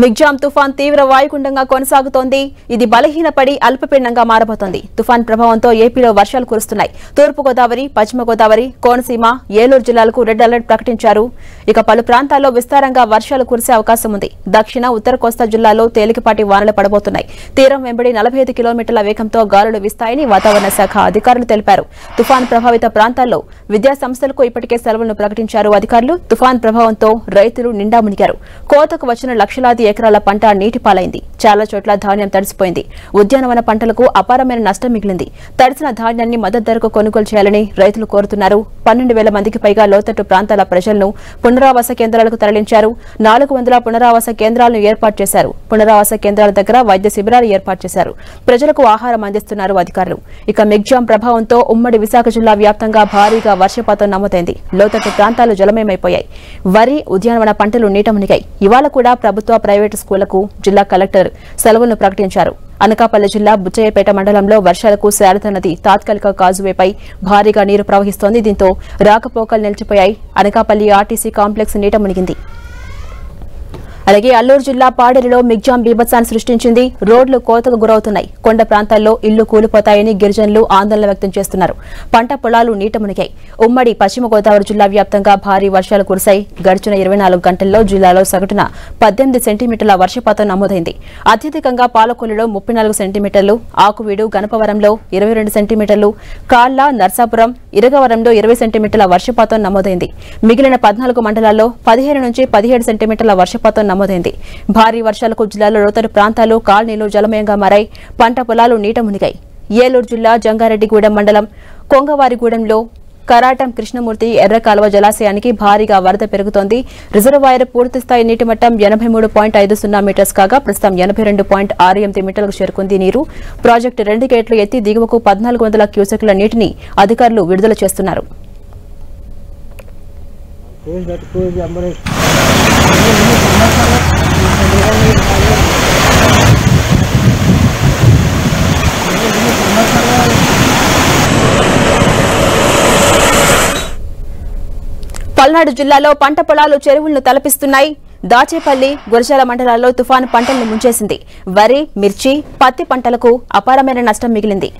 మిగ్జామ్ తుఫాన్ తీవ్ర వాయుగుండంగా కొనసాగుతోంది. ఇది బలహీనపడి అల్పపీడనంగా మారబోతోంది. తుఫాన్ ప్రభావంతో ఏపీలో వర్షాలు కురుస్తున్నాయి. తూర్పు గోదావరి, పశ్చిమ గోదావరి, కోనసీమ, ఏలూరు జిల్లాలకు రెడ్ అలర్ట్ ప్రకటించారు. ఇక పలు ప్రాంతాల్లో విస్తారంగా వర్షాలు కురిసే అవకాశం ఉంది. దక్షిణ, ఉత్తర కోస్తా జిల్లాల్లో తేలికపాటి వానలు పడబోతున్నాయి. తీరం వెంబడి 45 కిలోమీటర్ల వేగంతో గాలులు వీస్తాయని వాతావరణ శాఖ అధికారులు తెలిపారు. తుఫాన్ ప్రభావిత ప్రాంతాల్లో విద్యా సంస్థలకు ఇప్పటికే సెలవులను ప్రకటించారు అధికారులు. తుఫాన్ ప్రభావంతో రైతులు నిండా మునిగారు. కోతకు వచ్చిన లక్షలాది ఎకరాల పంట నీటిపాలైంది. చాలా చోట్ల ధాన్యం తడిసిపోయింది. ఉద్యానవన పంటలకు అపారమైన నష్టం మిగిలింది. తడిసిన ధాన్యాన్ని మద్దతు ధరకు కొనుగోలు చేయాలని రైతులు కోరుతున్నారు. 12,000 మందికి పైగా లోతట్టు ప్రాంతాల ప్రజలను పునరావాస కేంద్రాలకు తరలించారు. 400 పునరావాస కేంద్రాలను ఏర్పాటు చేశారు. పునరావాస కేంద్రాల దగ్గర వైద్య శిబిరాలు ఏర్పాటు చేశారు. ప్రజలకు ఆహారం అందిస్తున్నారు అధికారులు. ఇక మిగ్జామ్ ప్రభావంతో ఉమ్మడి విశాఖ జిల్లా వ్యాప్తంగా భారీగా వర్షపాతం నమోదైంది. లోతట్టు ప్రాంతాలు జలమయమైపోయాయి. వరి, ఉద్యానవన పంటలు నీట మునిగాయి. ఇవాళ కూడా ప్రభుత్వ, ప్రైవేటు స్కూళ్లకు జిల్లా కలెక్టర్ సెలవులను ప్రకటించారు. అనకాపల్లి జిల్లా బుచ్చయ్యపేట మండలంలో వర్షాలకు శారద నది తాత్కాలిక కాజువేపై భారీగా నీరు ప్రవహిస్తోంది. దీంతో రాకపోకలు నిలిచిపోయాయి. అనకాపల్లి ఆర్టీసీ కాంప్లెక్స్ నీట మునిగింది. అలాగే అల్లూరు జిల్లా పాడేరులో మిగ్జామ్ బీభత్సాన్ని సృష్టించింది. రోడ్లు కోతకు గురవుతున్నాయి. కొండ ప్రాంతాల్లో ఇళ్లు కూలిపోతాయని గిరిజనులు ఆందోళన వ్యక్తం చేస్తున్నారు. పంట పొలాలు నీట మునిగాయి. ఉమ్మడి పశ్చిమ గోదావరి జిల్లా వ్యాప్తంగా భారీ వర్షాలు కురిశాయి. గడిచిన 24 గంటల్లో జిల్లాలో సగటున 18 సెంటీమీటర్ల వర్షపాతం నమోదైంది. అత్యధికంగా పాలకొల్లులో 34 సెంటీమీటర్లు, ఆకువీడు, గణపవరంలో 22 సెంటీమీటర్లు, కాళ్ల, నర్సాపురం, ఇరగవరంలో 20 సెంటీమీటర్ల వర్షపాతం నమోదైంది. మిగిలిన 14 మండలాల్లో 15 నుంచి 17 సెంటీమీటర్ల వర్షపాతం నమోదైంది. భారీ వర్షాలకు జిల్లాలో లోతట్టు ప్రాంతాలు, కాలనీలు జలమయంగా మారాయి. పంట పొలాలు నీట మునిగాయి. ఏలూరు జిల్లా జంగారెడ్డిగూడెం మండలం కొంగవారిగూడెంలో కరాటం కృష్ణమూర్తి ఎర్రకాలువ జలాశయానికి భారీగా వరద పెరుగుతోంది. రిజర్వాయర్ పూర్తిస్థాయి నీటి మట్టం 83.50 మీటర్స్ కాగా ప్రస్తుతం 82.68 మీటర్లకు చేరుకుంది. నీరు ప్రాజెక్టు 2 గేట్లు ఎత్తి దిగువకు 1400 క్యూసెక్ల నీటిని అధికారులు విడుదల చేస్తున్నారు. పల్నాడు జిల్లాలో పంట పొలాలు చెరువులను తలపిస్తున్నాయి. దాచేపల్లి, గురజాల మండలాల్లో తుఫాను పంటలను ముంచేసింది. వరి, మిర్చి, పత్తి పంటలకు అపారమైన నష్టం మిగిలింది.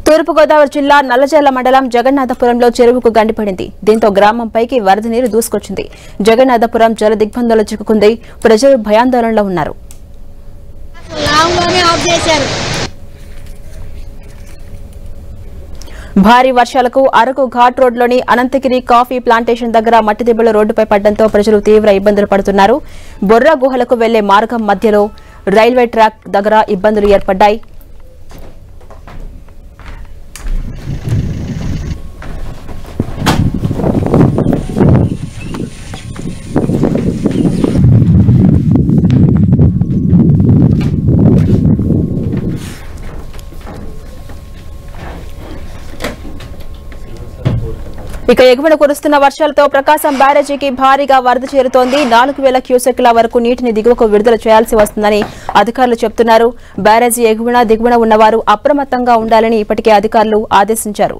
తూర్పుగోదావరి జిల్లా నల్లజర్ల మండలం జగన్నాథపురంలో చెరువుకు గండిపడింది. దీంతో గ్రామంపైకి వరద నీరు దూసుకొచ్చింది. జగన్నాథపురం జల దిగ్బంధంలో చిక్కుకుంది. ప్రజలు భయాందోళనలో ఉన్నారు. భారీ వర్షాలకు అరకు ఘాట్ రోడ్లోని అనంతగిరి కాఫీ ప్లాంటేషన్ దగ్గర మట్టి దిబ్బలు రోడ్డుపై పడడంతో ప్రజలు తీవ్ర ఇబ్బందులు పడుతున్నారు. బొర్రా గుహలకు వెళ్లే మార్గం మధ్యలో రైల్వే ట్రాక్ దగ్గర ఇబ్బందులు ఏర్పడ్డాయి. ఇక ఎగువన కురుస్తున్న వర్షాలతో ప్రకాశం బ్యారేజీకి భారీగా వరద చేరుతోంది. 4000 క్యూసెక్ల వరకు నీటిని దిగువకు విడుదల చేయాల్సి వస్తుందని అధికారులు చెబుతున్నారు. బ్యారేజీ ఎగువన, దిగువన ఉన్నవారు అప్రమత్తంగా ఉండాలని ఇప్పటికే అధికారులు ఆదేశించారు.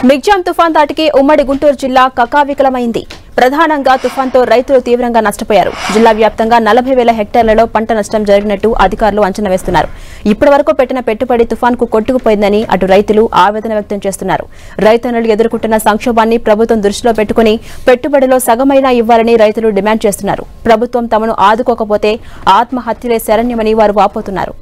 మిగ్జామ్ తుఫాన్ దాటికి ఉమ్మడి గుంటూరు జిల్లా కకావికలమైంది. ప్రధానంగా తుఫాన్తో రైతులు తీవ్రంగా నష్టపోయారు. జిల్లా వ్యాప్తంగా 40,000 హెక్టార్లలో పంట నష్టం జరిగినట్టు అధికారులు అంచనా వేస్తున్నారు. ఇప్పటి వరకు పెట్టిన పెట్టుబడి తుఫాన్కు కొట్టుకుపోయిందని అటు రైతులు ఆవేదన వ్యక్తం చేస్తున్నారు. రైతన్నులు ఎదుర్కొంటున్న సంక్షోభాన్ని ప్రభుత్వం దృష్టిలో పెట్టుకుని పెట్టుబడిలో సగమైనా ఇవ్వాలని రైతులు డిమాండ్ చేస్తున్నారు. ప్రభుత్వం తమను ఆదుకోకపోతే ఆత్మహత్యలే శరణ్యమని వారు వాపోతున్నారు.